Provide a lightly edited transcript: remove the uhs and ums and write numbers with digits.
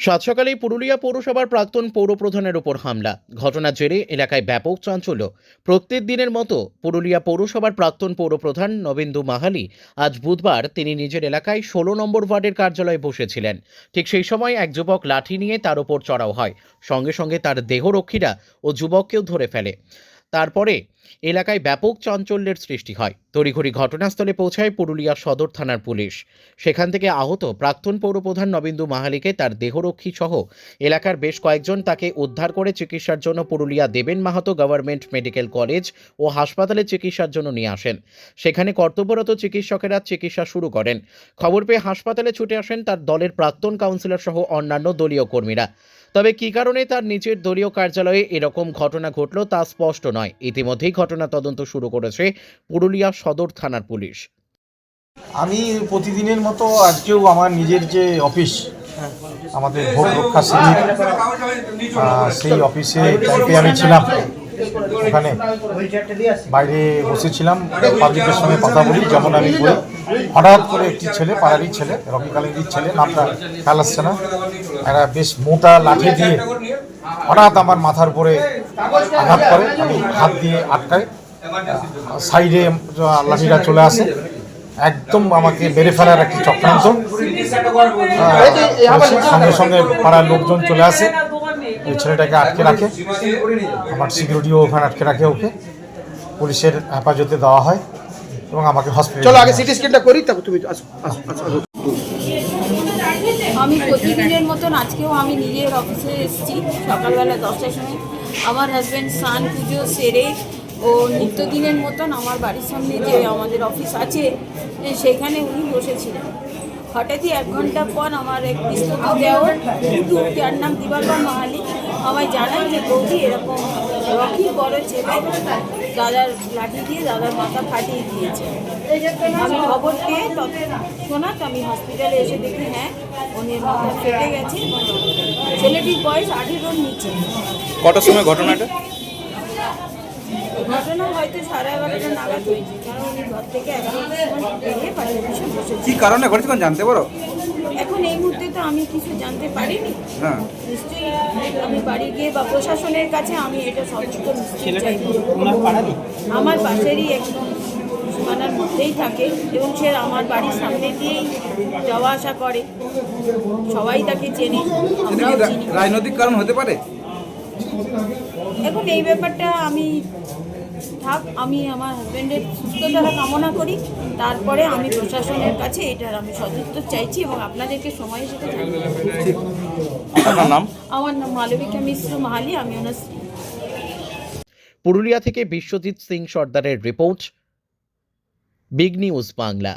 সাত সকালেই পুরুলিয়া পৌরসভার প্রাক্তন পৌরপ্রধানের উপর হামলা। ঘটনার জেরে এলাকায় ব্যাপক চাঞ্চল্য। প্রত্যেক দিনের মতো পুরুলিয়া পৌরসভার প্রাক্তন পৌরপ্রধান নবেন্দু মাহালি আজ বুধবার তিনি নিজের এলাকায় 16 নম্বর ওয়ার্ডের কার্যালয়ে বসেছিলেন। ঠিক সেই সময় এক যুবক লাঠি নিয়ে তার ওপর চড়াও হয়। সঙ্গে সঙ্গে তার দেহরক্ষীরা ও যুবককেও ধরে ফেলে। তারপরে এলাকায় ব্যাপক চাঞ্চল্যের সৃষ্টি হয়। তড়িঘড়ি ঘটনাস্থলে পৌঁছায় পুরুলিয়া সদর থানার পুলিশ। সেখান থেকে আহত প্রাক্তন পৌরপ্রধান নবেন্দু মাহালিকে তার দেহরক্ষী সহ এলাকার বেশ কয়েকজন তাকে উদ্ধার করে চিকিৎসার জন্য পুরুলিয়া দেবেন মাহাতো গভর্নমেন্ট মেডিকেল কলেজ ও হাসপাতালে চিকিৎসার জন্য নিয়ে আসেন। সেখানে কর্তব্যরত চিকিৎসকেরা চিকিৎসা শুরু করেন। খবর পেয়ে হাসপাতালে ছুটে আসেন তার দলের প্রাক্তন কাউন্সিলর সহ অন্যান্য দলীয় কর্মীরা। তবে কী কারণে তার নিজের দলীয় কার্যালয়ে এরকম ঘটনা ঘটল তা স্পষ্ট নয়। ইতিমধ্যেই ঘটনা তদন্ত শুরু করেছে পুরুলিয়া সদর থানার পুলিশ। আমি প্রতিদিনের মতো আজকেও আমার নিজের যে অফিস, আমাদের ভোট রক্ষা শিবির, সেই অফিসে ক্যাম্পে আমি ছিলাম। ওখানে বাইরে বসেছিলাম, পাবলিকের সঙ্গে কথা বলি যেমন আমি বলি। হঠাৎ করে একটি ছেলে, পাড়ারই ছেলে, রবি কালিন্দির ছেলে, নামটা খেয়াল আসছে না, এরা বেশ মোটা লাঠি দিয়ে হঠাৎ আমার মাথার উপরে আঘাত করে। আমি হাত দিয়ে আটকাই, সাইডে লাঠিটা চলে আসে, একদম আমাকে মেরে ফেলার একটি চক্রান্ত। সঙ্গে সঙ্গে পাড়ার লোকজন চলে আসে, ওই ছেলেটাকে আটকে রাখে, আমার সিকিউরিটিও ওখানে আটকে রাখে, ওকে পুলিশের হেফাজতে দেওয়া হয় এবং আমাকে হসপিটালে। চলো আগে সিটি স্ক্যানটা করি, তারপর তুমি আমি প্রতিদিনের মতন আজকেও আমি নিজের অফিসে এসেছি সকালবেলা 10টার সময়। আমার হাজব্যান্ড স্নান পুজো সেরে ও নিত্যদিনের মতন আমার বাড়ির সামনে যে আমাদের অফিস আছে সেখানে উনি বসেছিলেন। হঠাৎই 1 ঘন্টা পর আমার এক বিস্তৃত দেওয়ার যার নাম দিবাকর মাহালি আমায় জানায় যে বৌদি এরকম রকির বড় ছেলে দাদার লাঠি দিয়ে দাদার মাথা ফাটিয়ে দিয়েছে। আমি খবর পেয়ে তৎক্ষণাৎ আমি হসপিটালে এসে দেখি হ্যাঁ উনির মাথা ফেটে গেছে এবং ছেলেটির বয়স 18-র নিচে। কটার সময় ঘটনাটা? ঘটনা হয়তো 11:30 নাগাদ হয়েছে, কারণ উনি ঘর থেকে 11টার সময় বেরিয়ে বাড়ির বসে বসেছে। কি কারণে ঘটেছে কোন জানতে পারো? এখন এই মুহূর্তে তো আমি কিছু জানতে পারিনি। হ্যাঁ, নিশ্চয়ই আমি বাড়ি গিয়ে বা প্রশাসনের কাছে আমি এটা সচেতন নিশ্চয়ই চাইব। আমার পাশেরই একদম সীমানার মধ্যেই থাকে এবং সে আমার বাড়ির সামনে দিয়েই যাওয়া আসা করে, সবাই তাকে চেনে, আমরাও চিনি। রাজনৈতিক কারণ হতে পারে। এখন এই ব্যাপারটা আমি আমার হাজব্যান্ডের সুস্থতা কামনা করি, তারপরে আমি প্রশাসনের কাছে এটার আমি সদুত্তর চাইছি এবং আপনাদেরকে সময় সেটা জানিয়ে দেব। আপনার নাম? আমার নাম মালবিকা মিশ্র মাহালি, আমি ওনার স্ত্রী। পুরুলিয়া থেকে বিশ্বজিৎ সিং সর্দারের রিপোর্ট, বিগ নিউজ বাংলা।